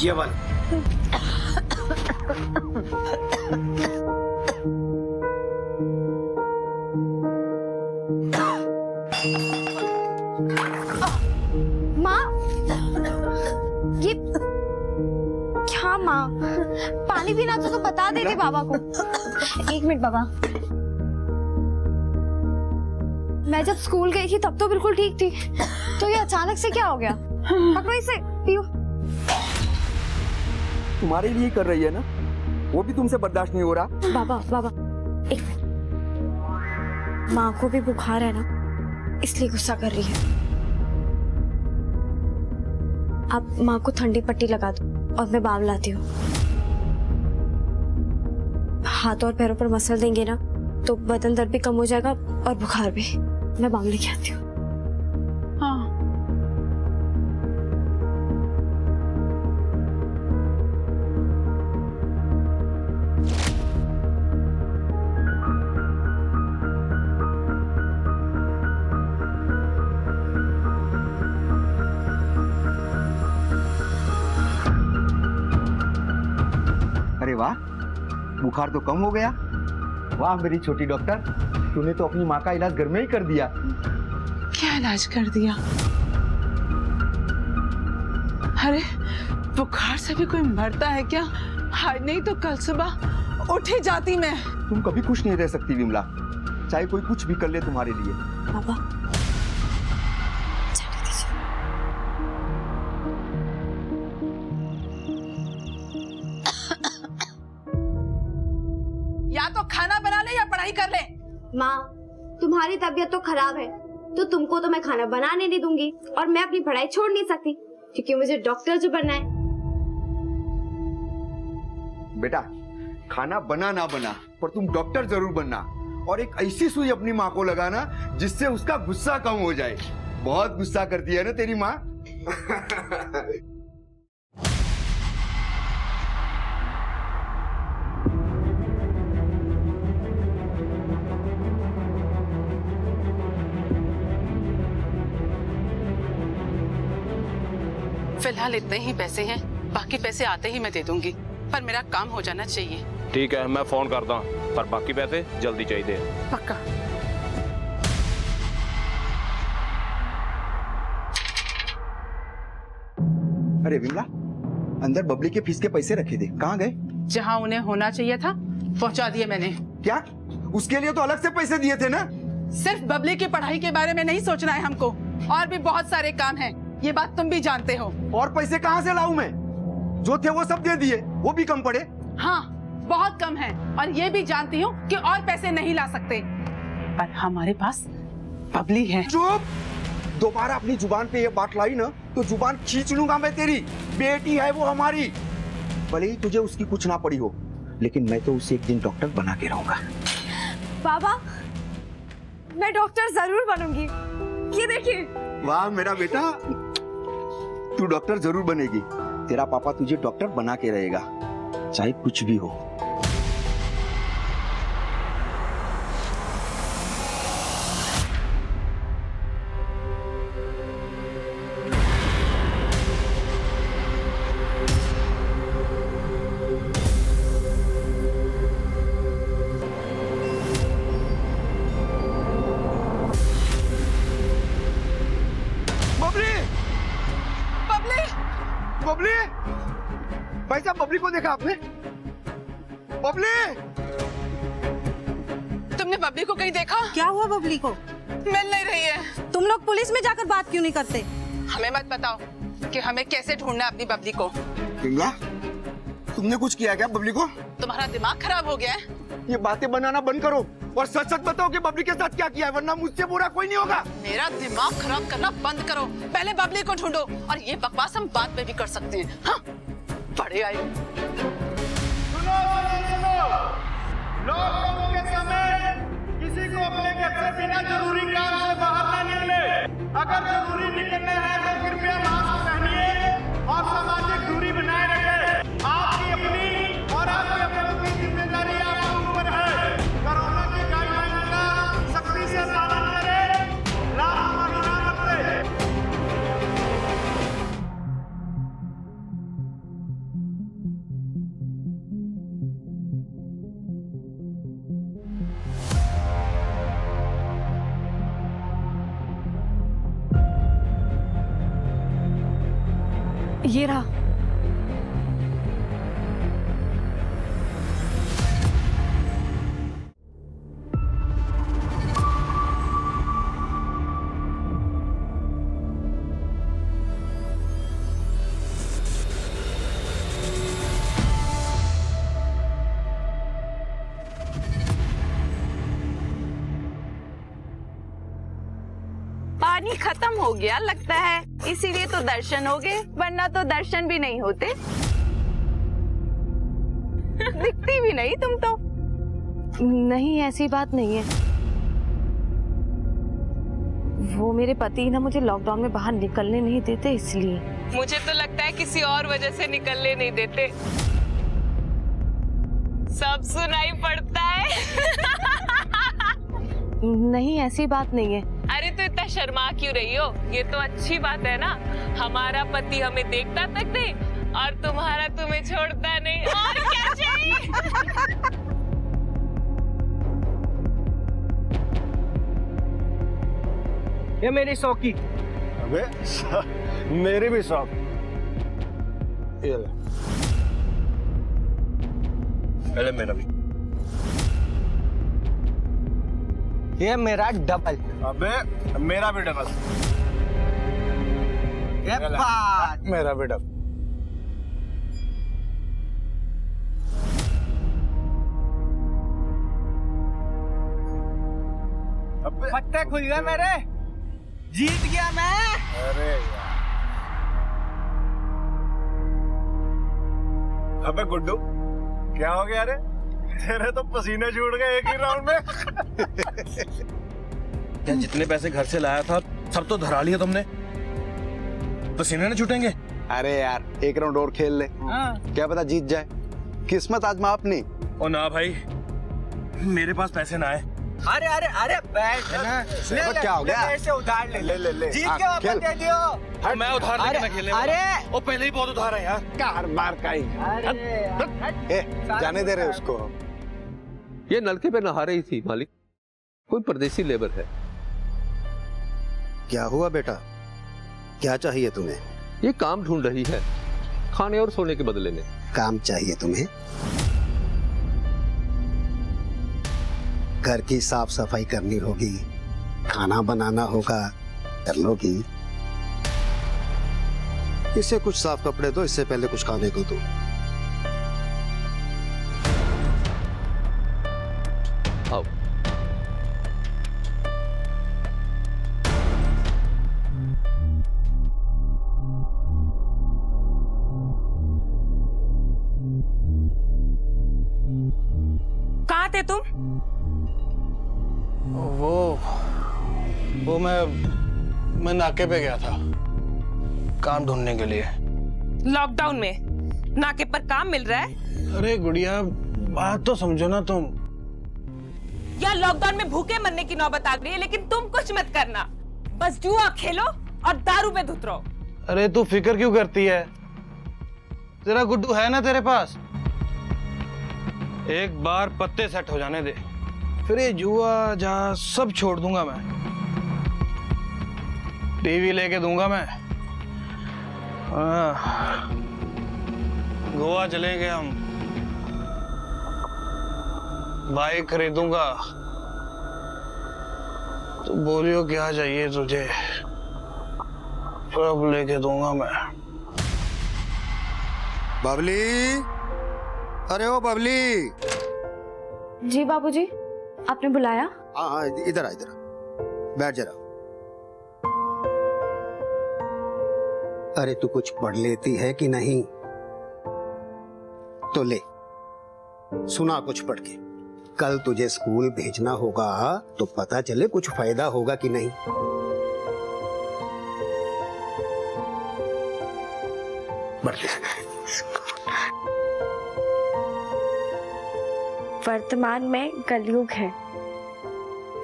ये वाला। माँ, ये क्या माँ? पानी पीना तो बता देते बाबा को। एक मिनट बाबा, मैं जब स्कूल गई थी तब तो बिल्कुल ठीक थी, तो ये अचानक से क्या हो गया? पकड़ो इसे, पियो। तुम्हारे लिए कर रही है ना, वो भी तुमसे बर्दाश्त नहीं हो रहा। बाबा बाबा एक मिनट, माँ को भी बुखार है ना, इसलिए गुस्सा कर रही है। आप माँ को ठंडी पट्टी लगा दो और मैं बाम लाती हूँ। हाथ और पैरों पर मसल देंगे ना तो बदन दर्द भी कम हो जाएगा और बुखार भी। मैं बाम लेके आती हूँ। हाँ। अरे वाह, बुखार तो कम हो गया। वाह मेरी छोटी डॉक्टर, तूने तो अपनी माँ का इलाज घर में ही कर दिया। क्या इलाज कर दिया? अरे बुखार से भी कोई मरता है क्या? हाय, नहीं तो कल सुबह उठ ही जाती मैं। तुम कभी खुश नहीं रह सकती विमला, चाहे कोई कुछ भी कर ले तुम्हारे लिए। बाबा या तो खाना बना ले या पढ़ाई कर ले। माँ, तुम्हारी तबीयत तो खराब है तो तुमको तो मैं खाना बनाने नहीं दूंगी और मैं अपनी पढ़ाई छोड़ नहीं सकती क्योंकि मुझे डॉक्टर जो बनना है। बेटा, खाना बना ना बना पर तुम डॉक्टर जरूर बनना, और एक ऐसी सुई अपनी माँ को लगाना जिससे उसका गुस्सा कम हो जाए। बहुत गुस्सा करती है ना तेरी माँ। फिलहाल इतने ही पैसे हैं, बाकी पैसे आते ही मैं दे दूंगी, पर मेरा काम हो जाना चाहिए। ठीक है, मैं फोन करता, पर बाकी पैसे जल्दी चाहिए। पक्का। अरे विमला, अंदर बबली के फीस के पैसे रखे थे, कहाँ गए? जहाँ उन्हें होना चाहिए था पहुँचा दिए मैंने। क्या? उसके लिए तो अलग से पैसे दिए थे ना? सिर्फ बबली की पढ़ाई के बारे में नहीं सोचना है हमको, और भी बहुत सारे काम हैं, ये बात तुम भी जानते हो। और पैसे कहाँ से लाऊं मैं? जो थे वो सब दे दिए, वो भी कम पड़े। हाँ, बहुत कम है, और ये भी जानती हूँ कि और पैसे नहीं ला सकते, पर हमारे पास बबली है। चुप! दोबारा अपनी जुबान पे ये बात लाई ना तो जुबान खींच लूंगा मैं तेरी। बेटी है वो हमारी, भले ही तुझे उसकी कुछ ना पड़ी हो, लेकिन मैं तो उसे एक दिन डॉक्टर बना के रहूंगा। बाबा, मैं डॉक्टर जरूर बनूंगी, ये देखिए। वाह मेरा बेटा, तू डॉक्टर जरूर बनेगी। तेरा पापा तुझे डॉक्टर बना के रहेगा, चाहे कुछ भी हो। बबली! भाई साहब, बबली को देखा आपने? बबली! तुमने बबली को कहीं देखा? क्या हुआ बबली को? मिल नहीं रही है। तुम लोग पुलिस में जाकर बात क्यों नहीं करते? हमें मत बताओ कि हमें कैसे ढूंढना है अपनी बबली को। विमला, तुमने कुछ किया क्या बबली को? तुम्हारा दिमाग खराब हो गया है? ये बातें बनाना बंद करो और सच सच बताओ कि बबली के साथ क्या किया है, वरना मुझसे बुरा कोई नहीं होगा। मेरा दिमाग खराब करना बंद करो, पहले बबली को ढूंढो, और ये बकवास हम बाद में भी कर सकते हैं। हाँ, बड़े आए। सुनो लॉकडाउन के समय किसी को अपने घर से बिना जरूरी काम से बाहर न निकले। अगर जरूरी निकलना है तो कृपया मास्क पहनिए और सामाजिक दूरी बनाए रखें। आपकी अपनी और आपके अपनों की जिम्मेदारी आपके ऊपर है। कोरोना के गाइडलाइन का सख्ती से पालन करें, लापरवाही न बरतें। ये रहा। पानी खत्म हो गया लगता है, इसीलिए तो दर्शन हो गए, वरना तो दर्शन भी नहीं होते। दिखती भी नहीं तुम तो। नहीं, ऐसी बात नहीं है। वो मेरे पति ना मुझे लॉकडाउन में बाहर निकलने नहीं देते, इसलिए। मुझे तो लगता है किसी और वजह से निकलने नहीं देते। सब सुनाई पड़ता है। नहीं, ऐसी बात नहीं है। अरे तो इतना शर्मा क्यों रही हो? ये तो अच्छी बात है ना, हमारा पति हमें देखता तक नहीं और तुम्हारा तुम्हें छोड़ता नहीं। और क्या चाहिए? ये मेरी शौकी। अबे मेरी भी शौक। ये ले। पहले मेरा भी। ये मेरा डबल। अबे मेरा भी डबल। ये बात। मेरा भी डबल। अबे पत्ते खुल गए मेरे, जीत गया मैं। अरे यार। अबे गुड्डू क्या हो गया रे? तेरे तो पसीने छूट गए एक ही राउंड में। क्या जितने पैसे घर से लाया था सब तो धरा लिया तुमने? पसीने न छूटेंगे? अरे यार एक राउंड और खेल ले, क्या पता जीत जाए। किस्मत आजमा अपनी। ओ ना भाई, मेरे पास पैसे ना आए। अरे अरे अरे बैठ ना। ले क्या हो गया? ऐसे उधार ले ले ले ले। जीत के वापस दे दियो। हट, मैं उधार लेके ना खेलने वाला। अरे वो पहले ही बहुत उधार है यार। कार बार का ही। जाने दे रहे उसको। ये नलके पे नहा रही थी मालिक, कोई परदेसी लेबर है। क्या हुआ बेटा, क्या चाहिए तुम्हें? ये काम ढूंढ रही है, खाने और सोने के बदले में। काम चाहिए तुम्हें? घर की साफ सफाई करनी होगी, खाना बनाना होगा, कर लोगी। इसे कुछ साफ कपड़े दो, इससे पहले कुछ खाने को दो। आओ। कहाँ थे तुम? वो मैं नाके पे गया था काम ढूंढने के लिए। लॉकडाउन में नाके पर काम मिल रहा है? अरे गुड़िया बात तो समझो ना तुम। या लॉकडाउन में भूखे मरने की नौबत आ गई है, लेकिन तुम कुछ मत करना, बस जुआ खेलो और दारू पे धुत रहो। अरे तू फिक्र क्यों करती है? तेरा गुड्डू है ना तेरे पास। एक बार पत्ते सेट हो जाने दे, फिर ये जुआ जा सब छोड़ दूंगा मैं। टीवी लेके दूंगा मैं। गोवा चलेंगे हम, बाइक खरीदूंगा। तो बोलियो क्या चाहिए तुझे, सब लेके दूंगा मैं। बबली, अरे ओ बबली। जी बाबूजी, आपने बुलाया? हाँ इधर आ, इधर आ, बैठ जरा। अरे तू कुछ पढ़ लेती है कि नहीं? तो ले सुना कुछ पढ़ के। कल तुझे स्कूल भेजना होगा तो पता चले कुछ फायदा होगा कि नहीं। वर्तमान में कलयुग है,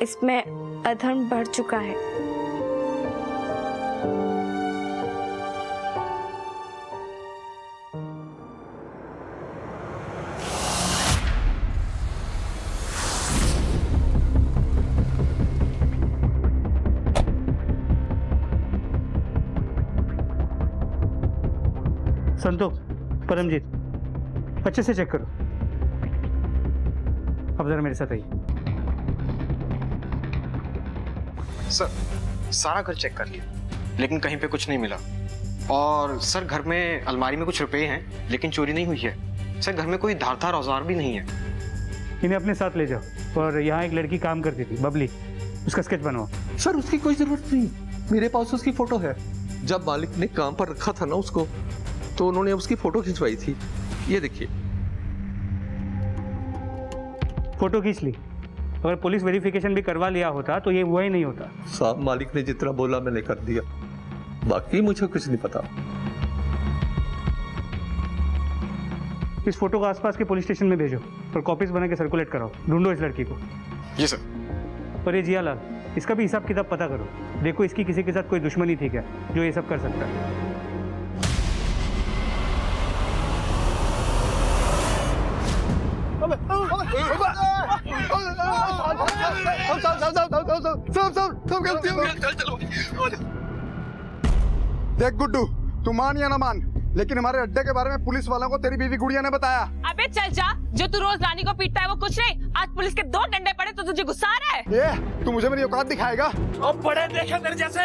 इसमें अधर्म बढ़ चुका है। संतोष, परमजीत, अच्छे से चेक करो। अब जरा मेरे साथ आइए। सर सारा घर चेक कर लिया लेकिन कहीं पे कुछ नहीं मिला। और सर घर में अलमारी में कुछ रुपए हैं लेकिन चोरी नहीं हुई है। सर घर में कोई धारदार औजार भी नहीं है। इन्हें अपने साथ ले जाओ और यहाँ एक लड़की काम करती थी बबली, उसका स्केच बनवाओ। सर उसकी कोई जरूरत नहीं, मेरे पास उसकी फोटो है। जब मालिक ने काम पर रखा था ना उसको, तो उन्होंने उसकी फोटो खिंचवाई थी। ये देखिए। फोटो खींच ली। अगर पुलिस वेरिफिकेशन भी करवा लिया होता तो ये हुआ ही नहीं होता। साहब मालिक ने जितना बोला मैंने कर दिया, बाकी मुझे कुछ नहीं पता। इस फोटो को आसपास के पुलिस स्टेशन में भेजो और कॉपीज बना के सर्कुलेट कराओ। ढूंढो इस लड़की को। जी सर। और ये जियालाल, इसका भी हिसाब किताब पता करो। देखो इसकी किसी के साथ कोई दुश्मनी थी क्या जो ये सब कर सकता है। देख गुड्डू, तू मान या ना मान, लेकिन हमारे अड्डे के बारे में पुलिस वालों को तेरी बीवी गुड़िया ने बताया। अबे चल जा, जो तू रोज रानी को पीटता है वो कुछ नहीं। आज पुलिस के 2 डंडे पड़े तो तुझे गुस्सा आ रहा है? ये तू मुझे मेरी औकात दिखाएगा? अब बड़े देखे तेरे जैसे।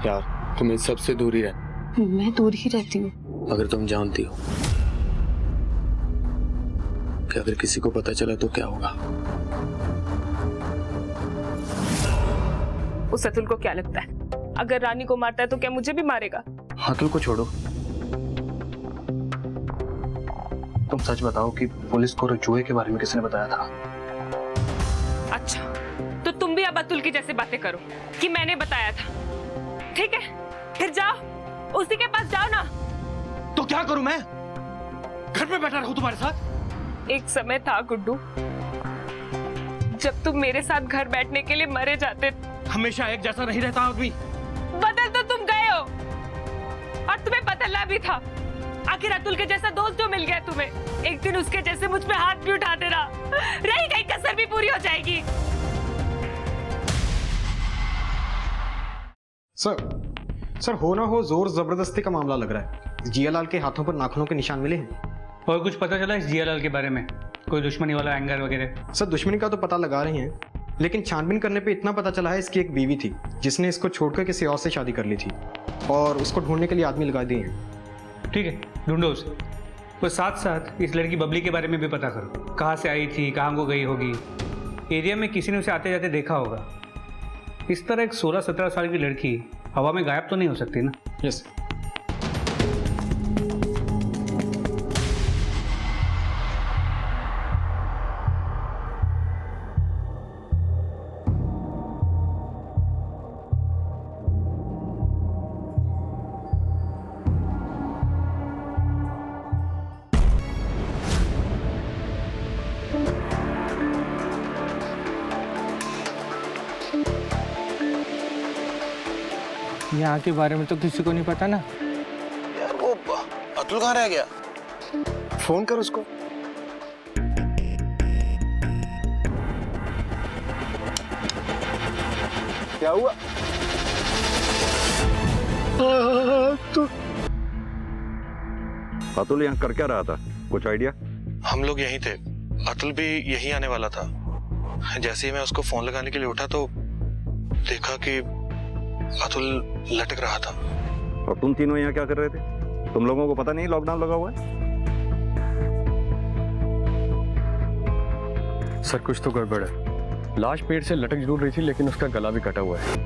यार तुम इन सबसे दूर ही रह। मैं दूर ही रहती हूँ। अगर तुम जानती हो कि अगर किसी को पता चला तो क्या होगा? उस अतुल को क्या लगता है, अगर रानी को मारता है तो क्या मुझे भी मारेगा? अतुल को छोड़ो, तुम सच बताओ कि पुलिस को रजुए के बारे में किसने बताया था? अच्छा, तो तुम भी अब अतुल की जैसे बातें करो कि मैंने बताया था। ठीक है, फिर जाओ, उसी के पास जाओ ना। तो क्या करूं मैं? घर पे बैठा रहूं तुम्हारे साथ? एक समय था गुड्डू जब तुम मेरे साथ घर बैठने के लिए मरे जाते। हमेशा एक जैसा नहीं रहता आदमी। बदल तो तुम गए हो और तुम्हें बदलना भी था। आखिर अतुल के जैसा दोस्त जो मिल गया तुम्हें, एक दिन उसके जैसे मुझ पे हाथ भी उठा देना, रही गई कसर भी पूरी हो जाएगी। सर हो ना हो जोर जबरदस्ती का मामला लग रहा है। जियालाल के हाथों पर नाखूनों के निशान मिले हैं। और कुछ पता चला इस जियालाल के बारे में? कोई दुश्मनी वाला एंगर वगैरह? सर दुश्मनी का तो पता लगा रहे हैं, लेकिन छानबीन करने पे इतना पता चला है इसकी एक बीवी थी जिसने इसको छोड़कर किसी और से शादी कर ली थी और उसको ढूंढने के लिए आदमी लगा दिए हैं। ठीक है, ढूंढो उसे। और साथ साथ इस लड़की बबली के बारे में भी पता करो। कहाँ से आई थी, कहाँ को गई होगी, एरिया में किसी ने उसे आते जाते देखा होगा। इस तरह एक 16-17 साल की लड़की हवा में गायब तो नहीं हो सकती ना? यस। यहाँ के बारे में तो किसी को नहीं पता ना। यार वो अतुल कहाँ रह गया? फोन कर उसको। क्या हुआ? अतुल यहाँ कर क्या रहा था, कुछ आइडिया? हम लोग यहीं थे, अतुल भी यहीं आने वाला था। जैसे ही मैं उसको फोन लगाने के लिए उठा तो देखा कि अतुल लटक रहा था। और तुम तीनों यहाँ क्या कर रहे थे? तुम लोगों को पता नहीं लॉकडाउन लगा हुआ है? सर कुछ तो गड़बड़ है। लाश पेड़ से लटक जरूर रही थी लेकिन उसका गला भी कटा हुआ है।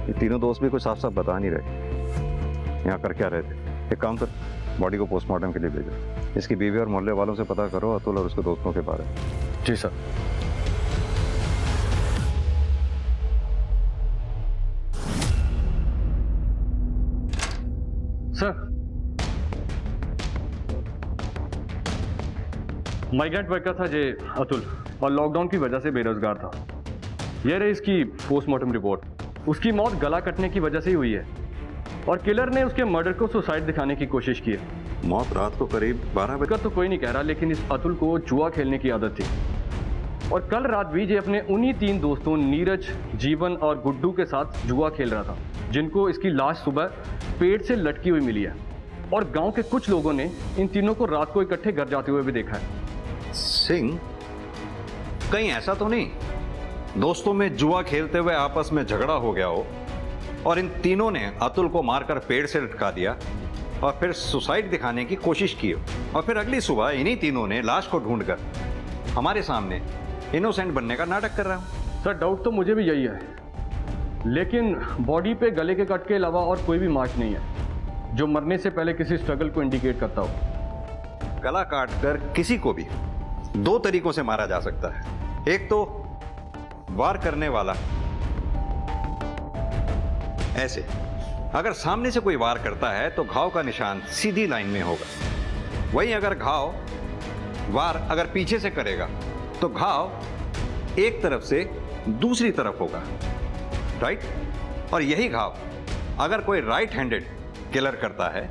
ये तीनों दोस्त भी कुछ साफ साफ बता नहीं रहे यहाँ कर क्या रहे थे। एक काम कर, बॉडी को पोस्टमार्टम के लिए भेजो। इसकी बीवी और मोहल्ले वालों से पता करो अतुल और उसके दोस्तों के बारे में। जी सर। सर माइग्रेंट वर्कर था जे अतुल और लॉकडाउन की वजह से बेरोजगार था। यह रही इसकी पोस्टमार्टम रिपोर्ट। उसकी मौत गला कटने की वजह से ही हुई है और किलर ने उसके मर्डर को सुसाइड दिखाने की कोशिश की है। मौत रात को करीब 12 बजे। तो कोई नहीं कह रहा, लेकिन इस अतुल को जुआ खेलने की आदत थी। और कल रात विजय अपने उन्हीं 3 दोस्तों नीरज, जीवन और गुड्डू के साथ जुआ खेल रहा था, जिनको इसकी लाश सुबह पेड़ से लटकी हुई मिली है। और गांव के कुछ लोगों ने इन तीनों को रात को इकट्ठे घर जाते हुए भी देखा है। सिंह, कहीं ऐसा तो नहीं दोस्तों में जुआ खेलते हुए आपस में झगड़ा हो गया हो और इन तीनों ने अतुल को मारकर पेड़ से लटका दिया और फिर सुसाइड दिखाने की कोशिश की हो, और फिर अगली सुबह इन्हीं तीनों ने लाश को ढूंढकर हमारे सामने इनोसेंट बनने का नाटक कर रहा हूं। सर, डाउट तो मुझे भी यही है, लेकिन बॉडी पे गले के कट के अलावा और कोई भी मार्क नहीं है जो मरने से पहले किसी स्ट्रगल को इंडिकेट करता हो। गला काटकर किसी को भी 2 तरीकों से मारा जा सकता है। एक तो वार करने वाला ऐसे, अगर सामने से कोई वार करता है तो घाव का निशान सीधी लाइन में होगा। वहीं अगर वार अगर पीछे से करेगा तो घाव एक तरफ से दूसरी तरफ होगा, राइट? और यही घाव अगर कोई राइट हैंडेड किलर करता है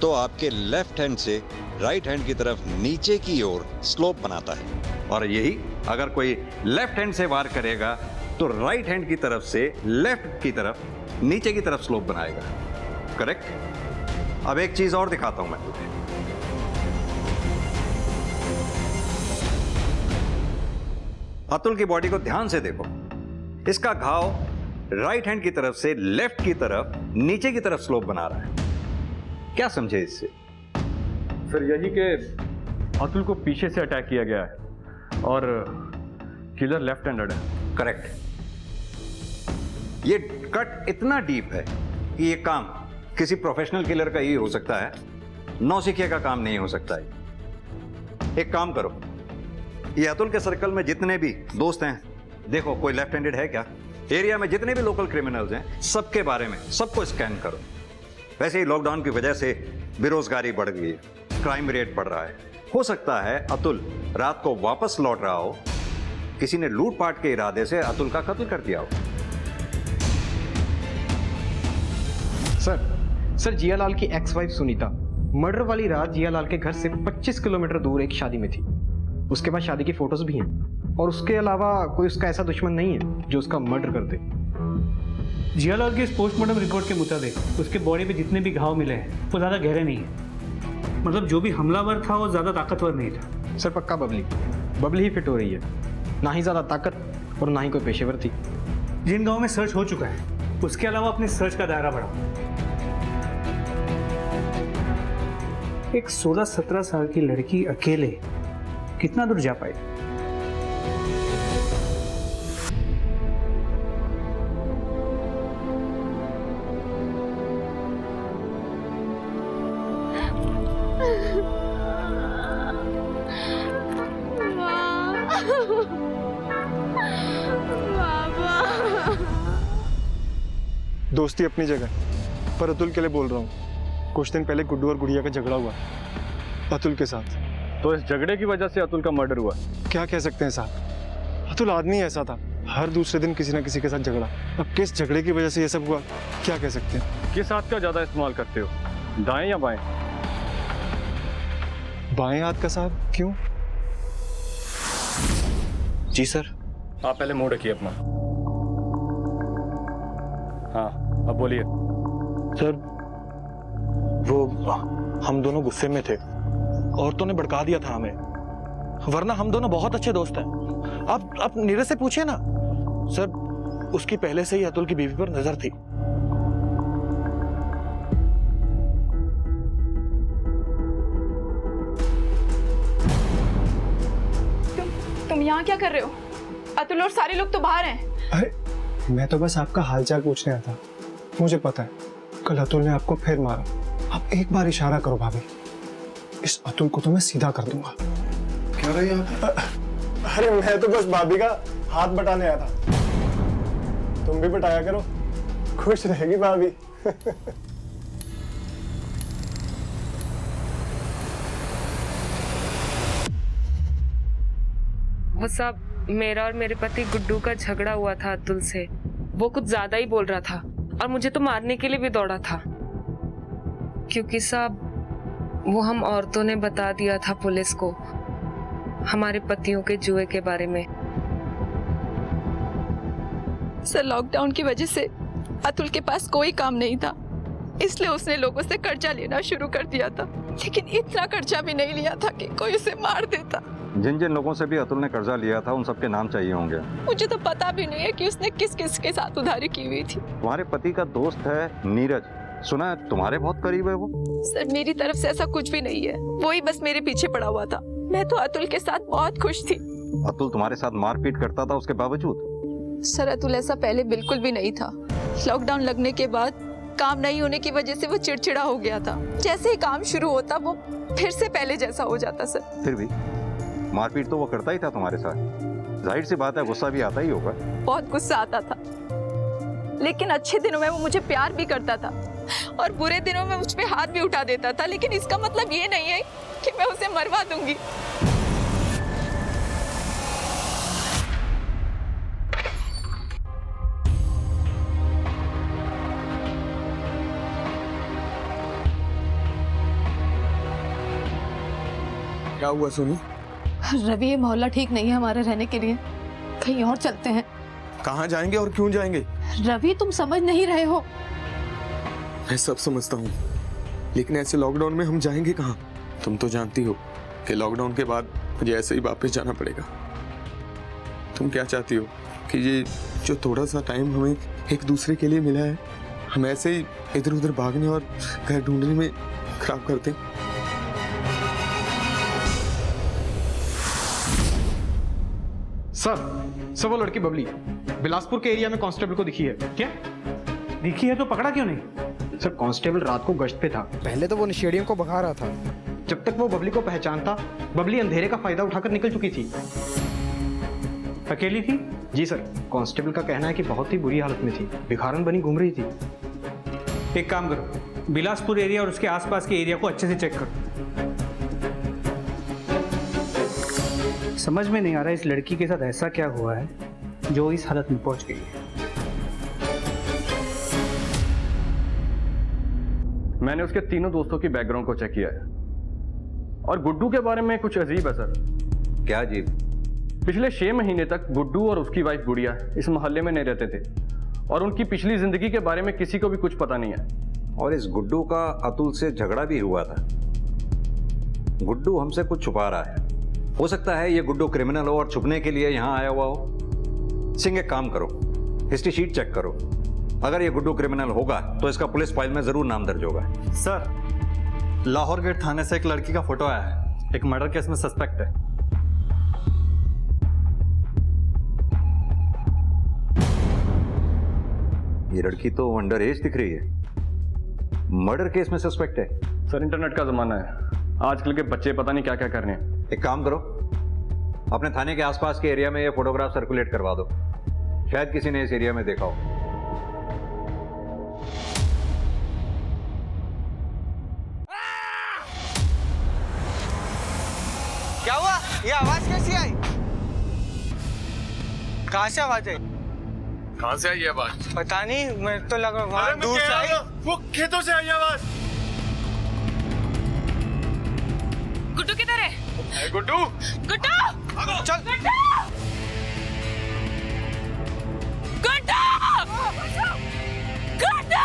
तो आपके लेफ्ट हैंड से राइट हैंड की तरफ नीचे की ओर स्लोप बनाता है, और यही अगर कोई लेफ्ट हैंड से वार करेगा तो राइट हैंड की तरफ से लेफ्ट की तरफ नीचे की तरफ स्लोप बनाएगा। करेक्ट? अब एक चीज और दिखाता हूं मैं तुझे। अतुल की बॉडी को ध्यान से देखो। इसका घाव राइट हैंड की तरफ से लेफ्ट की तरफ नीचे की तरफ स्लोप बना रहा है। क्या समझे इससे? सर, यही कि अतुल को पीछे से अटैक किया गया है और किलर लेफ्ट हैंडेड है। करेक्ट। ये कट इतना डीप है कि ये काम किसी प्रोफेशनल किलर का ही हो सकता है, नौसिखिया का काम नहीं हो सकता है। एक काम करो, ये अतुल के सर्कल में जितने भी दोस्त हैं, देखो कोई लेफ्ट हैंडेड है क्या? एरिया में जितने भी लोकल क्रिमिनल्स हैं, सबके बारे में सबको स्कैन करो। वैसे ही लॉकडाउन की वजह से बेरोजगारी बढ़ गई है, क्राइम रेट बढ़ रहा है। हो सकता है अतुल रात को वापस लौट रहा हो, किसी ने लूटपाट के इरादे से अतुल का कत्ल कर दिया हो। सर, जियालाल की एक्स वाइफ सुनीता मर्डर वाली रात जियालाल के घर से 25 किलोमीटर दूर एक शादी में थी। उसके बाद शादी की फोटोज भी हैं और उसके अलावा कोई उसका ऐसा दुश्मन नहीं है जो उसका मर्डर कर दे। जियालाल की इस पोस्टमार्टम रिपोर्ट के मुताबिक उसके बॉडी पे जितने भी घाव मिले हैं वो ज़्यादा गहरे नहीं है। मतलब जो भी हमलावर था वो ज़्यादा ताकतवर नहीं था। सर, पक्का बबली ही फिट हो रही है, ना ही ज़्यादा ताकत और ना ही कोई पेशेवर थी। जिन गाँव में सर्च हो चुका है उसके अलावा अपने सर्च का दायरा बढ़ाओ। एक 16-17 साल की लड़की अकेले कितना दूर जा पाई? दोस्ती अपनी जगह, पर अतुल के लिए बोल रहा हूँ। कुछ दिन पहले गुड्डू और गुड़िया का झगड़ा हुआ अतुल के साथ। तो इस झगड़े की वजह से अतुल का मर्डर हुआ? क्या कह सकते हैं साहब, अतुल आदमी ऐसा था, हर दूसरे दिन किसी ना किसी के साथ झगड़ा। अब किस झगड़े की वजह से ये सब हुआ, क्या कह सकते हैं? किस हाथ का ज्यादा इस्तेमाल करते हो, दाएं या बाएं? बाएं हाथ का साहब, क्यों? जी सर। आप पहले मुंह रखिए अपना। हाँ, अब बोलिए। सर, वो हम दोनों गुस्से में थे, औरतों ने भड़का दिया था हमें, वरना हम दोनों बहुत अच्छे दोस्त हैं। आप नीरज से पूछिए ना सर, उसकी पहले से ही अतुल की बीवी पर नजर थी। तुम यहाँ क्या कर रहे हो? अतुल और सारे लोग तो बाहर हैं। अरे मैं तो बस आपका हालचाल पूछने आया था। मुझे पता है कल अतुल ने आपको फिर मारा। आप एक बार इशारा करो भाभी, इस अतुल को तो मैं सीधा कर दूंगा। क्या रही आप? अरे मैं तो बस भाभी का हाथ बटाने आया था, तुम भी बटाया करो, खुश रहेगी भाभी। वो सब मेरा और मेरे पति गुड्डू का झगड़ा हुआ था अतुल से। वो कुछ ज्यादा ही बोल रहा था और मुझे तो मारने के लिए भी दौड़ा था, क्योंकि साहब वो हम औरतों ने बता दिया था पुलिस को हमारे पतियों के जुए के बारे में। सर लॉकडाउन की वजह से अतुल के पास कोई काम नहीं था, इसलिए उसने लोगों से कर्जा लेना शुरू कर दिया था। लेकिन इतना कर्जा भी नहीं लिया था कि कोई उसे मार देता। जिन जिन लोगों से भी अतुल ने कर्जा लिया था उन सबके नाम चाहिए होंगे। मुझे तो पता भी नहीं है कि उसने किस किस के साथ उधारी की हुई थी। तुम्हारे पति का दोस्त है नीरज, सुना है तुम्हारे बहुत करीब है वो। सर मेरी तरफ से ऐसा कुछ भी नहीं है, वो ही बस मेरे पीछे पड़ा हुआ था। मैं तो अतुल के साथ बहुत खुश थी। अतुल तुम्हारे साथ मारपीट करता था उसके बावजूद? सर अतुल ऐसा पहले बिल्कुल भी नहीं था। लॉकडाउन लगने के बाद काम नहीं होने की वजह से वो चिड़चिड़ा हो गया था। जैसे ही काम शुरू होता वो फिर से पहले जैसा हो जाता। सर फिर भी मारपीट तो वो करता ही था तुम्हारे साथ। जाहिर सी बात है गुस्सा भी आता ही होगा। बहुत गुस्सा आता था, लेकिन अच्छे दिनों में वो मुझे प्यार भी करता था और बुरे दिनों में मुझ पे हाथ भी उठा देता था। लेकिन इसका मतलब ये नहीं है कि मैं उसे मरवा दूंगी। क्या हुआ सोनू? रवि, ये मोहल्ला ठीक नहीं है हमारे रहने के लिए, कहीं और चलते हैं। कहाँ जाएंगे और क्यों जाएंगे? रवि, तुम समझ नहीं रहे हो। मैं सब समझता हूँ, लेकिन ऐसे लॉकडाउन में हम जाएंगे कहाँ? तुम तो जानती हो कि लॉकडाउन के बाद मुझे ऐसे ही वापस जाना पड़ेगा। तुम क्या चाहती हो कि ये जो थोड़ा सा टाइम हमें एक दूसरे के लिए मिला है, हम ऐसे ही इधर उधर भागने और घर ढूंढने में खराब करते? सर वो लड़की बबली बिलासपुर के एरिया में कांस्टेबल को दिखी है। क्या दिखी है तो पकड़ा क्यों नहीं? सर कांस्टेबल रात को गश्त पे था। पहले तो वो नशेड़ियों को भगा रहा था। जब तक वो बबली को पहचानता, बबली अंधेरे का फायदा उठाकर निकल चुकी थी। अकेली थी? जी सर, कांस्टेबल का कहना है कि बहुत ही बुरी हालत में थी, भिखारन बनी घूम रही थी। एक काम करो, बिलासपुर एरिया और उसके आसपास के एरिया को अच्छे से चेक करो। समझ में नहीं आ रहा इस लड़की के साथ ऐसा क्या हुआ है जो इस हालत में पहुंच गई है। मैंने उसके तीनों दोस्तों की बैकग्राउंड को चेक किया है और गुड्डू के बारे में कुछ अजीब है सर। क्या अजीब? पिछले 6 महीने तक गुड्डू और उसकी वाइफ गुड़िया इस मोहल्ले में नहीं रहते थे और उनकी पिछली जिंदगी के बारे में किसी को भी कुछ पता नहीं है। और इस गुड्डू का अतुल से झगड़ा भी हुआ था। गुड्डू हमसे कुछ छुपा रहा है। हो सकता है ये गुड्डू क्रिमिनल हो और छुपने के लिए यहाँ आया हुआ हो। सिंह एक काम करो, हिस्ट्री शीट चेक करो। अगर ये गुड्डू क्रिमिनल होगा तो इसका पुलिस फाइल में जरूर नाम दर्ज होगा। सर, लाहौर गेट थाने से एक लड़की का फोटो आया है, एक मर्डर केस में सस्पेक्ट है। ये लड़की तो अंडर एज दिख रही है, मर्डर केस में सस्पेक्ट है। सर इंटरनेट का जमाना है, आजकल के बच्चे पता नहीं क्या क्या कर रहे हैं। एक काम करो, अपने थाने के आसपास के एरिया में ये फोटोग्राफ सर्कुलेट करवा दो, शायद किसी ने इस एरिया में देखा हो। क्या हुआ? ये आवाज कैसी आई? कहाँ से आवाज आई? कहाँ से आई ये आवाज? पता नहीं, मैं तो लगा वहां दूर से आई। वो खेतों से आई आवाज। गुड्डू किधर है? गुड्डू! गुड्डू! चल! गुड्डू! गुड्डू!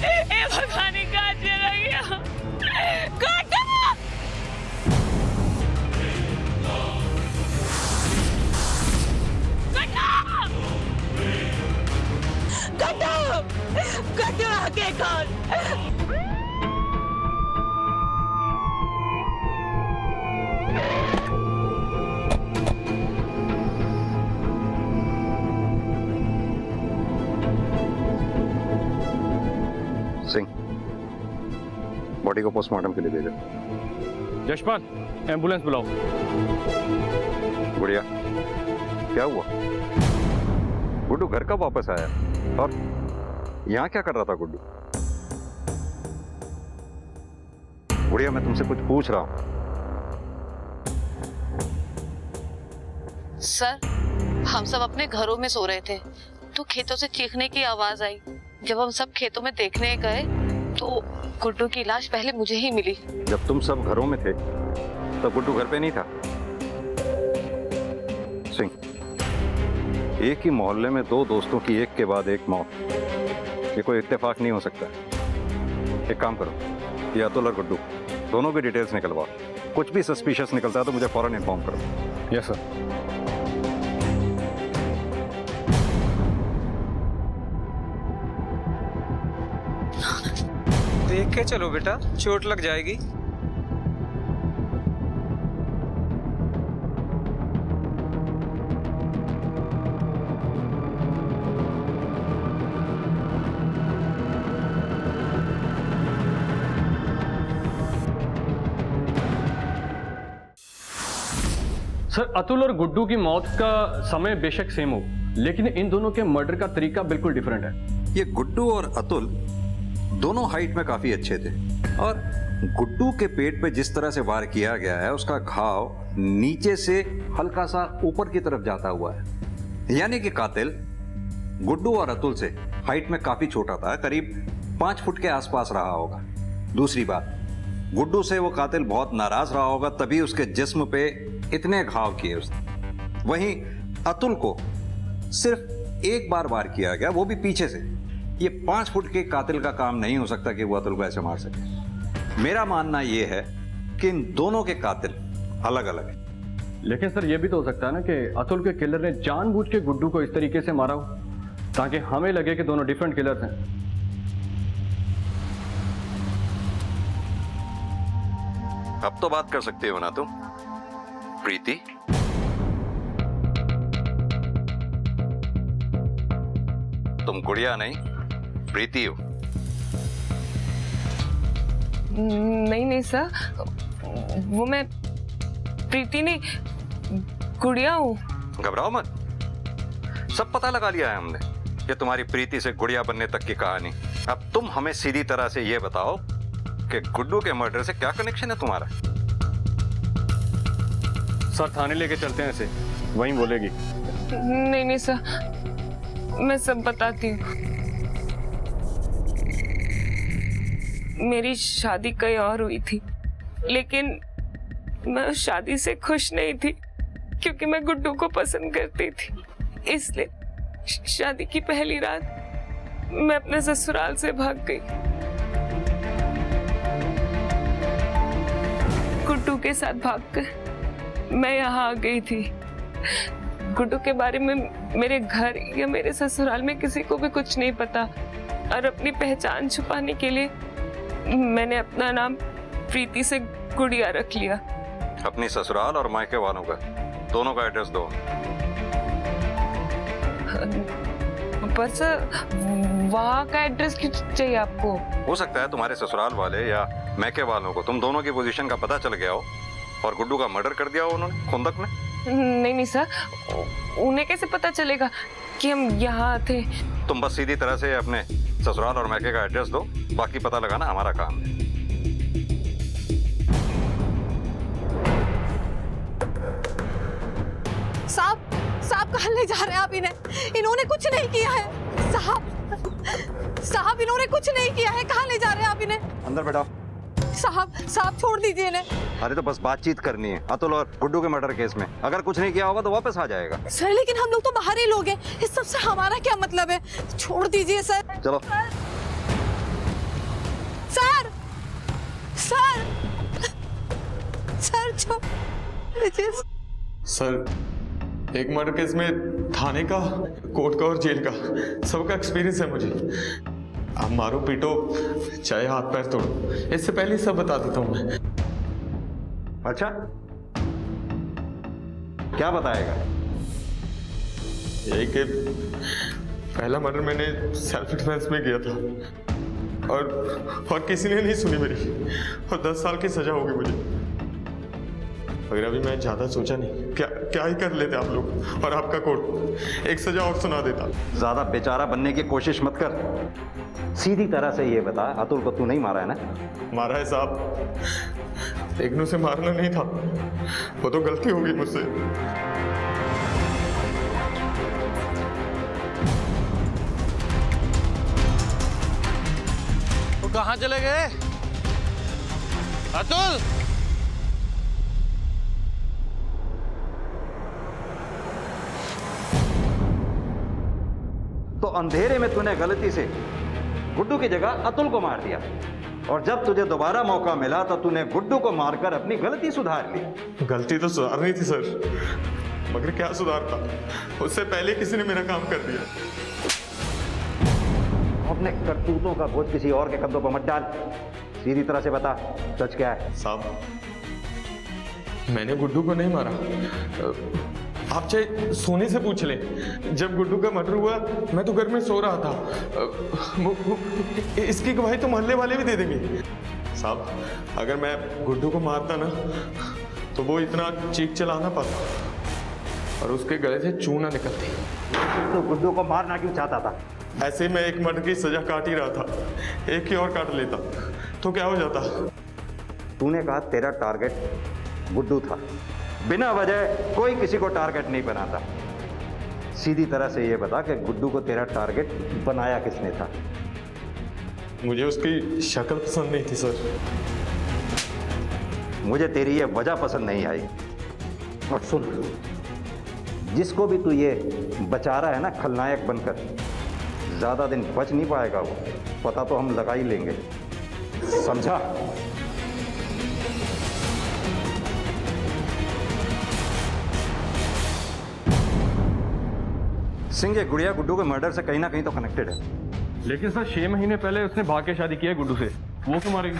ए भगवान, कहाँ चला गया? गुड्डू! गुड्डू! गुड्डू आगे कौन? सिंह, बॉडी को पोस्टमार्टम के लिए भेजो। यशपाल, एम्बुलेंस बुलाओ। गुड़िया, क्या हुआ? गुड्डू घर कब वापस आया और यहाँ क्या कर रहा था गुड्डू? गुड़िया, मैं तुमसे कुछ पूछ रहा हूँ। सर, हम सब अपने घरों में सो रहे थे तो खेतों से चीखने की आवाज आई। जब हम सब खेतों में देखने गए तो गुड्डू की लाश पहले मुझे ही मिली। जब तुम सब घरों में थे तब गुड्डू घर पे नहीं था। सिंह, एक ही मोहल्ले में दो दोस्तों की एक के बाद एक मौत, ये कोई इत्तेफाक नहीं हो सकता। एक काम करो, ये अतुल और गुड्डू दोनों की डिटेल्स निकलवाओ। कुछ भी सस्पिशियस निकलता है तो मुझे फौरन इन्फॉर्म करो। Yes sir. देख के चलो बेटा, चोट लग जाएगी। सर, अतुल और गुड्डू की मौत का समय बेशक सेम हो, लेकिन इन दोनों के मर्डर का तरीका बिल्कुल डिफरेंट है। ये गुड्डू और अतुल दोनों हाइट में काफी अच्छे थे, और गुड्डू के पेट पे जिस तरह से वार किया गया है उसका घाव नीचे से हल्का सा ऊपर की तरफ जाता हुआ है, यानी कि कातिल गुड्डू और अतुल से हाइट में काफी छोटा था, करीब 5 फुट के आसपास रहा होगा। दूसरी बात, गुड्डू से वो कातिल बहुत नाराज रहा होगा, तभी उसके जिस्म पे इतने घाव किए उसने। वहीं अतुल को सिर्फ एक बार वार किया गया, वो भी पीछे से। ये 5 फुट के कातिल का काम नहीं हो सकता कि वो अतुल को ऐसे मार सके। मेरा मानना यह है कि इन दोनों के कातिल अलग अलग हैं। लेकिन सर, ये भी तो हो सकता है ना कि अतुल के किलर ने जानबूझ के गुड्डू को इस तरीके से मारा हो ताकि हमें लगे कि दोनों डिफरेंट किलर्स हैं। अब तो बात कर सकते हो ना तुम, प्रीति? तुम गुड़िया नहीं, प्रीति हो। नहीं सर, वो मैं प्रीति नहीं, गुड़िया हूँ। घबराओ मत, सब पता लगा लिया है हमने। ये तुम्हारी प्रीति से गुड़िया बनने तक की कहानी। अब तुम हमें सीधी तरह से ये बताओ कि गुड्डू के मर्डर से क्या कनेक्शन है तुम्हारा? सर, थाने लेके चलते हैं इसे, वहीं बोलेगी। नहीं सर, मैं सब बताती हूँ। मेरी शादी कहीं और हुई थी, लेकिन मैं उस शादी से खुश नहीं थी क्योंकि मैं गुड्डू को पसंद करती थी। इसलिए शादी की पहली रात मैं अपने ससुराल से भाग गई। गुड्डू के साथ भागकर मैं यहाँ आ गई थी। गुड्डू के बारे में मेरे घर या मेरे ससुराल में किसी को भी कुछ नहीं पता, और अपनी पहचान छुपाने के लिए मैंने अपना नाम प्रीति से गुड़िया रख लिया। अपनी ससुराल और मायके वालों का दोनों का एड्रेस दो। पर सर, वहाँ का एड्रेस क्यों चाहिए आपको? हो सकता है तुम्हारे ससुराल वाले या मैके वालों को तुम दोनों की पोजीशन का पता चल गया हो और गुड्डू का मर्डर कर दिया हो उन्होंने खुंदक में। नहीं सर, उन्हें कैसे पता चलेगा कि हम यहाँ थे? तुम बस सीधी तरह से अपने ससुराल और मैके का एड्रेस दो, बाकी पता लगाना हमारा काम है। साहब कहाँ ले जा रहे हैं आप इन्हें? इन्होंने कुछ नहीं किया है। साहब इन्होंने कुछ नहीं किया है, कहाँ ले जा रहे हैं आप इन्हें? अंदर बैठाओ। साहब छोड़ दीजिए इन्हें। अरे तो बस बातचीत करनी है अतुल और गुड्डू के मर्डर केस में। अगर कुछ नहीं किया होगा तो वापस आ जाएगा। सर, लेकिन हम लोग तो बाहर ही लोग हैं, इस सब से हमारा क्या मतलब है? छोड़ दीजिए सर। चलो। सर छोड़ दीजिए। सर, एक मर्डर केस में थाने का, कोर्ट का और जेल का सबका एक्सपीरियंस है मुझे। आप मारो पीटो चाहे हाथ पैर तोड़ो, इससे पहले ही सब बता देता हूं मैं। अच्छा, क्या बताएगा? यही कि पहला मर्डर मैंने सेल्फ डिफेंस में किया था और किसी ने नहीं सुनी मेरी, और 10 साल की सजा होगी मुझे। मगर अभी मैं ज्यादा सोचा नहीं, क्या ही कर लेते आप लोग और आपका कोर्ट एक सजा और सुना देता। ज्यादा बेचारा बनने की कोशिश मत कर, सीधी तरह से ये बता, अतुल को तू नहीं मारा है ना? मारा है साहब, इग्नू से मारना नहीं था, वो तो गलती होगी मुझसे। वो कहाँ चले गए? अतुल! तो अंधेरे में तूने गलती से गुड्डू की जगह अतुल को मार दिया, और जब तुझे दोबारा मौका मिला तो तूने गुड्डू को मारकर अपनी गलती सुधार ली। गलती तो सुधारनी थी सर, मगर क्या सुधारता, उससे पहले किसी ने मेरा काम कर दिया। अपने करतूतों का बोझ किसी और के कंधों पर मत डाल, सीधी तरह से बता सच क्या है। साहब, मैंने गुड्डू को नहीं मारा। आप चाहे सोनी से पूछ लें, जब गुड्डू का मर्डर हुआ मैं तो घर में सो रहा था। इसकी गवाही तो मोहल्ले वाले भी दे देंगे। साहब, अगर मैं गुड्डू को मारता ना तो वो इतना चीख चला ना पाता और उसके गले से चूना निकलती। तो गुड्डू को मारना क्यों चाहता था? ऐसे मैं एक मर्डर की सजा काट ही रहा था, एक ही और काट लेता तो क्या हो जाता। तूने कहा तेरा टारगेट गुड्डू था। बिना वजह कोई किसी को टारगेट नहीं बनाता। सीधी तरह से ये बता कि गुड्डू को तेरा टारगेट बनाया किसने था? मुझे उसकी शक्ल पसंद नहीं थी सर। मुझे तेरी ये वजह पसंद नहीं आई। और सुन, जिसको भी तू ये बचा रहा है ना खलनायक बनकर, ज्यादा दिन बच नहीं पाएगा वो, पता तो हम लगा ही लेंगे, समझा? सिंह, ये गुड़िया गुड्डू के मर्डर से कहीं ना कहीं तो कनेक्टेड है। लेकिन सर 6 महीने पहले उसने भाग के शादी की है गुड्डू से, वो क्यों मारेगी?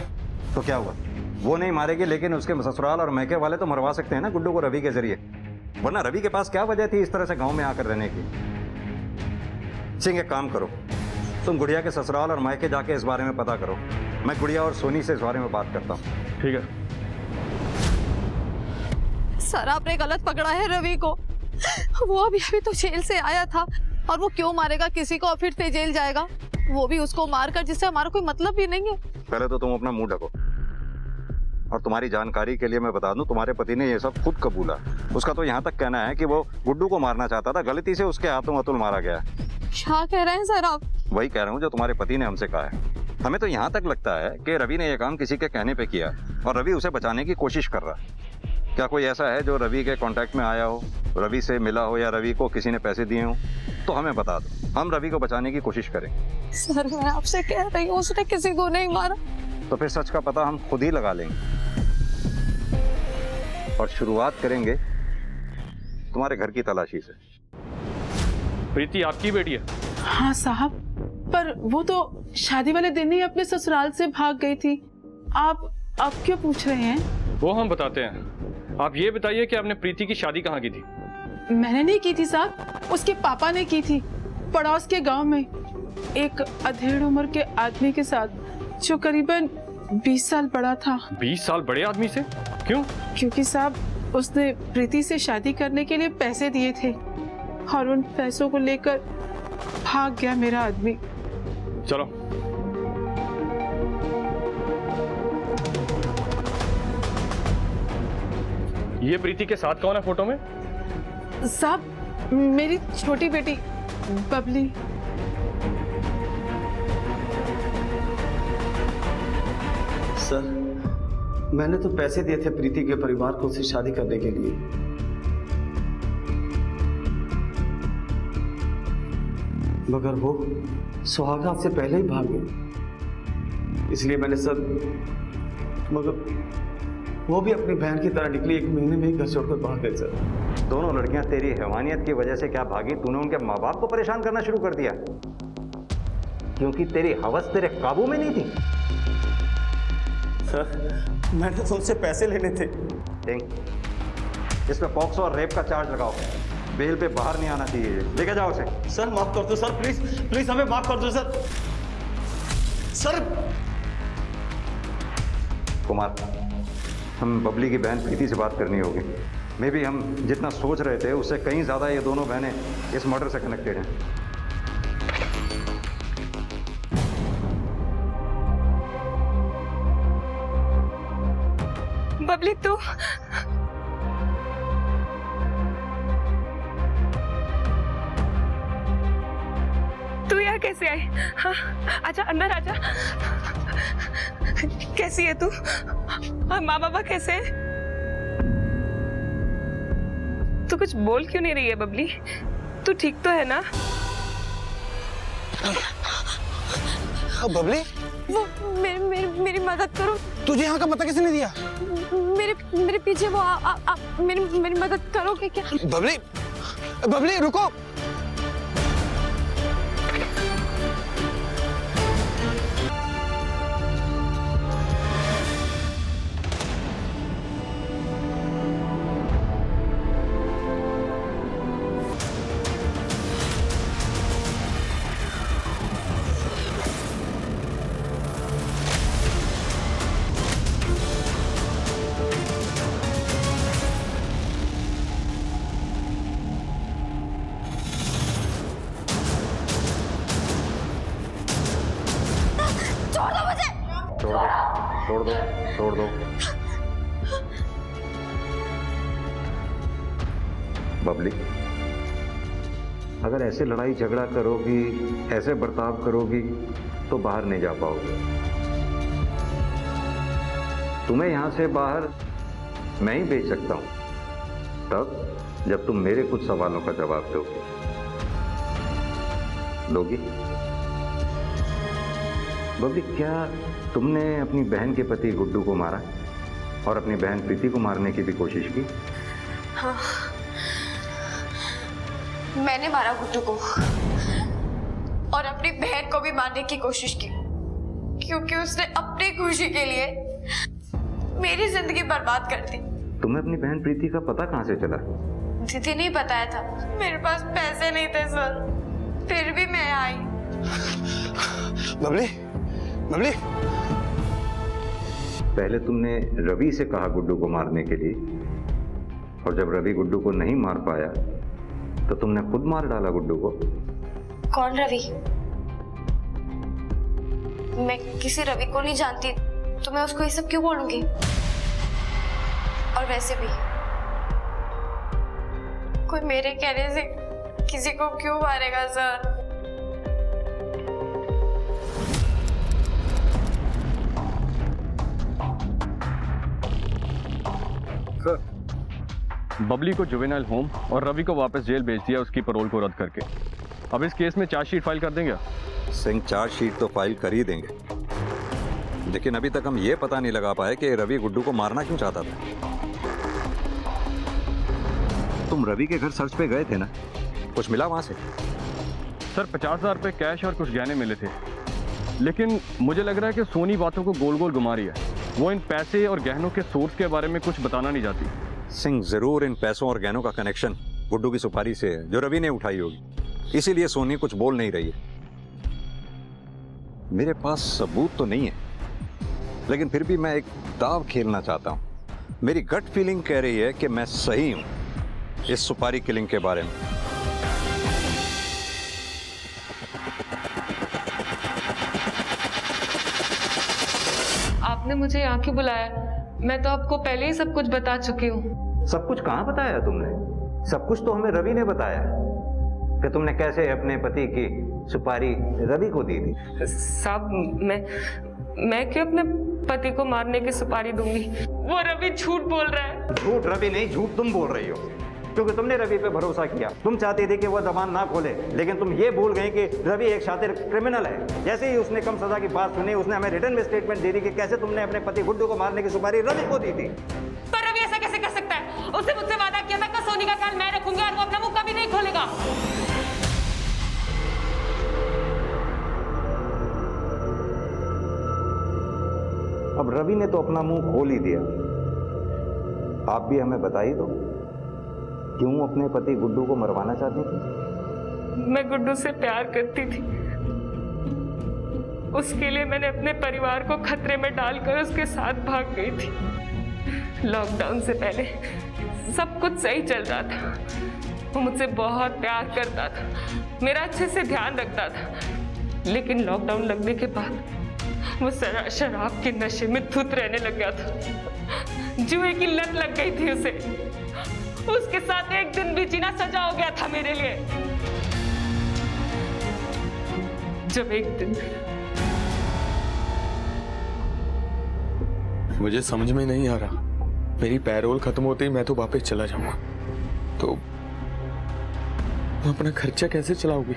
तो क्या हुआ, वो नहीं मारेगी, लेकिन उसके ससुराल और मैके वाले तो मरवा सकते हैं ना गुड्डू को रवि के जरिए। वरना रवि के पास क्या वजह थी इस तरह से गांव में आकर रहने की? सिंह, एक काम करो, तुम गुड़िया के ससुराल और मैके जाके इस बारे में पता करो। मैं गुड़िया और सोनी से इस बारे में बात करता हूँ। ठीक है सर, आपने गलत पकड़ा है रवि को। वो अभी तो जेल से आया था, और वो क्यों मारेगा किसी को और फिर से जेल जाएगा, वो भी उसको मारकर, जिससे हमारा कोई मतलब भी नहीं है। पहले तो तुम अपना मुंह ढको, और तुम्हारी जानकारी के लिए मैं बता दूं, तुम्हारे पति ने ये सब खुद कबूला। उसका तो यहाँ तक कहना है कि वो गुड्डू को मारना चाहता था, गलती से उसके हाथों अतुल मारा गया। क्या कह रहे हैं सर आप? वही कह रहा हूँ जो तुम्हारे पति ने हमसे कहा है। हमें तो यहाँ तक लगता है कि रवि ने यह काम किसी के कहने पे किया, और रवि उसे बचाने की कोशिश कर रहा है। क्या कोई ऐसा है जो रवि के कांटेक्ट में आया हो, रवि से मिला हो, या रवि को किसी ने पैसे दिए हो? तो हमें बता दो, हम रवि को बचाने की कोशिश करेंगे। सर, मैं आपसे कह रही हूँ, उसने किसी को नहीं मारा। तो फिर सच का पता हम खुद ही लगा लेंगे, और शुरुआत करेंगे तुम्हारे घर की तलाशी से। प्रीति आपकी बेटी है? हाँ साहब, पर वो तो शादी वाले दिन ही अपने ससुराल से भाग गई थी। आप अब क्यों पूछ रहे हैं? वो हम बताते हैं। आप ये बताइए कि आपने प्रीति की शादी कहाँ की थी? मैंने नहीं की थी साहब, उसके पापा ने की थी, पड़ोस के गांव में, एक अधेड़ उम्र के आदमी के साथ, जो करीबन 20 साल बड़ा था। 20 साल बड़े आदमी से? क्यों? क्योंकि साहब उसने प्रीति से शादी करने के लिए पैसे दिए थे, और उन पैसों को लेकर भाग गया मेरा आदमी। चलो। ये प्रीति के साथ कौन है फोटो में? साहब, मेरी छोटी बेटी बबली। सर, मैंने तो पैसे दिए थे प्रीति के परिवार को उससे शादी करने के लिए। मगर वो सुहागा से पहले ही भाग गए, इसलिए मैंने सर, मगर वो भी अपनी बहन की तरह निकली, 1 महीने में ही घर छोड़कर भाग गए सर। दोनों लड़कियां तेरी हैवानियत की वजह से क्या भागी? तूने उनके माँ बाप को परेशान करना शुरू कर दिया, क्योंकि तेरी हवस तेरे काबू में नहीं थी। सर, मैंने तो उनसे पैसे लेने थे। इसमें पॉक्सो और रेप का चार्ज लगाओ, बेल पे बाहर नहीं आना चाहिए। लेके जाओ उसे। सर माफ कर दो सर, प्लीज प्लीज हमें माफ कर दो सर। सर कुमार, हम बबली की बहन प्रीति से बात करनी होगी। मे बी हम जितना सोच रहे थे उससे कहीं ज्यादा ये दोनों बहनें इस मर्डर से कनेक्टेड हैं। बबली, तू यहाँ कैसे आई? हाँ, आजा अंदर आजा। कैसी है तू? और माँ बाबा कैसे है? तू कुछ बोल क्यों नहीं रही है बबली? तू ठीक तो है ना? बबली, वो मेरी मदद करो। तुझे यहाँ का पता किसने दिया? मेरे पीछे वो मेरी मदद करोगे क्या? बबली, बबली रुको। छोड़ दो। बबली, अगर ऐसे लड़ाई झगड़ा करोगी, ऐसे बर्ताव करोगी तो बाहर नहीं जा पाओगे। तुम्हें यहां से बाहर मैं ही भेज सकता हूं, तब जब तुम मेरे कुछ सवालों का जवाब दोगी। बबली, क्या तुमने अपनी बहन के पति गुड्डू को मारा और अपनी बहन प्रीति को मारने की भी कोशिश की? हाँ, मैंने मारा गुड्डू को और अपनी बहन को भी मारने की कोशिश की, क्योंकि उसने अपनी खुशी के लिए मेरी जिंदगी बर्बाद कर दी। तुम्हें अपनी बहन प्रीति का पता कहां से चला? दीदी नहीं बताया था, मेरे पास पैसे नहीं थे सर, फिर भी मैं आई। बबली, बबली, पहले तुमने रवि से कहा गुड्डू को मारने के लिए, और जब रवि गुड्डू को नहीं मार पाया तो तुमने खुद मार डाला गुड्डू को। कौन रवि? मैं किसी रवि को नहीं जानती, तो मैं उसको ये सब क्यों बोलूंगी? और वैसे भी कोई मेरे कहने से किसी को क्यों मारेगा सर? बबली को जुवेनाइल होम और रवि को वापस जेल भेज दिया उसकी पैरोल को रद्द करके। अब इस केस में चार्जशीट फाइल कर देंगे? सिंह, चार्जशीट तो फाइल कर ही देंगे, लेकिन अभी तक हम ये पता नहीं लगा पाए कि रवि गुड्डू को मारना क्यों चाहता था। तुम रवि के घर सर्च पे गए थे ना, कुछ मिला वहां से? सर 50,000 रुपये कैश और कुछ गहने मिले थे, लेकिन मुझे लग रहा है कि सोनी बातों को गोल गोल घुमा रही है। वो इन पैसे और गहनों के सोर्स के बारे में कुछ बताना नहीं चाहती। सिंह, जरूर इन पैसों और गहनों का कनेक्शन गुड्डू की सुपारी से है जो रवि ने उठाई होगी, इसीलिए सोनी कुछ बोल नहीं रही है। मेरे पास सबूत तो नहीं है, लेकिन फिर भी मैं एक दाव खेलना चाहता हूं। मेरी गट फीलिंग कह रही है कि मैं सही हूं इस सुपारी किलिंग के बारे में। आपने मुझे यहाँ क्यों बुलाया? मैं तो आपको पहले ही सब कुछ बता चुकी हूँ। सब कुछ कहाँ बताया तुमने? सब कुछ तो हमें रवि ने बताया कि तुमने कैसे अपने पति की सुपारी रवि को दी थी। साहब, मैं क्यों अपने पति को मारने की सुपारी दूंगी? वो रवि झूठ बोल रहा है। झूठ रवि नहीं, झूठ तुम बोल रही हो, क्योंकि तुमने रवि पे भरोसा किया। तुम चाहते थे कि वो जबान ना खोले, लेकिन तुम ये भूल गए कि रवि एक शातिर क्रिमिनल है। जैसे ही उसने कम सजा की बात सुनी, उसने हमें रिटर्न में स्टेटमेंट दे दी कि कैसे तुमने अपने पति गुड्डू को मारने की सुपारी रवि को दी थी। पर रवि ऐसा कैसे कर सकता है? उसने मुझसे वादा किया था कि सोनी का ख्याल मैं रखूंगी और वो अपना मुंह कभी नहीं खोलेगा। अब रवि ने तो अपना मुंह खोल ही दिया। आप भी हमें बता ही दो, क्यों अपने पति गुड्डू को मरवाना चाहती थी? मैं गुड्डू से प्यार करती थी, उसके लिए मैंने अपने परिवार को खतरे में डालकर उसके साथ भाग गई थी। लॉकडाउन से पहले सब कुछ सही चल रहा था। वो मुझसे बहुत प्यार करता था, मेरा अच्छे से ध्यान रखता था, लेकिन लॉकडाउन लगने के बाद वो शराब के नशे में धुत रहने लग गया था। जुए की लत लग गई थी उसे। उसके साथ एक दिन भी जीना सजा हो गया था मेरे लिए। जब एक दिन मुझे समझ में नहीं आ रहा, मेरी पैरोल खत्म होते ही मैं तो वापस चला जाऊंगा, तो अपना खर्चा कैसे चलाओगी?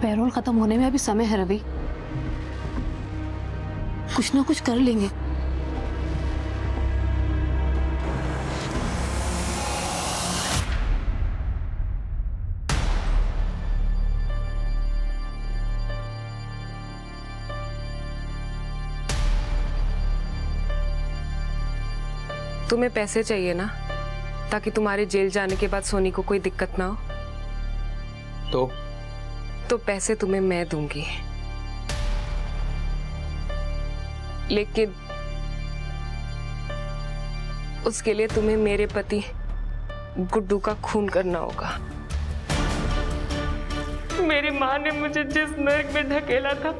पैरोल खत्म होने में अभी समय है रवि, कुछ ना कुछ कर लेंगे। तुम्हें पैसे चाहिए ना, ताकि तुम्हारे जेल जाने के बाद सोनी को कोई दिक्कत ना हो। तो पैसे तुम्हें मैं दूंगी, लेकिन उसके लिए तुम्हें मेरे पति गुड्डू का खून करना होगा। मेरी माँ ने मुझे जिस नर्क में धकेला था,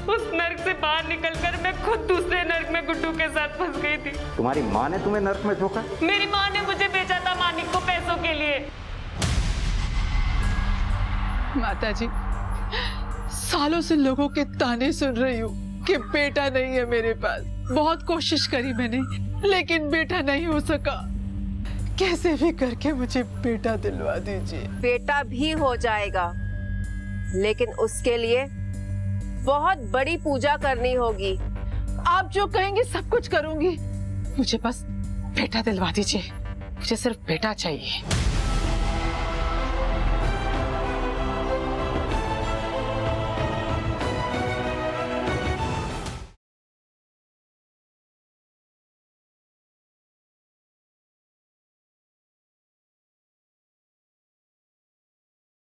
उस नर्क से बाहर निकलकर मैं खुद दूसरे नर्क में गुड्डू के साथ फंस गई थी। तुम्हारी माँ ने तुम्हें नर्क में झोंका? मेरी माँ ने मुझे बेचा था मानिक को पैसों के लिए। माता जी, सालों से लोगों के ताने सुन रही हूँ कि बेटा नहीं है मेरे पास। बहुत कोशिश करी मैंने, लेकिन बेटा नहीं हो सका। कैसे भी करके मुझे बेटा दिलवा दीजिए। बेटा भी हो जाएगा, लेकिन उसके लिए बहुत बड़ी पूजा करनी होगी। आप जो कहेंगे सब कुछ करूंगी, मुझे बस बेटा दिलवा दीजिए। मुझे सिर्फ बेटा चाहिए।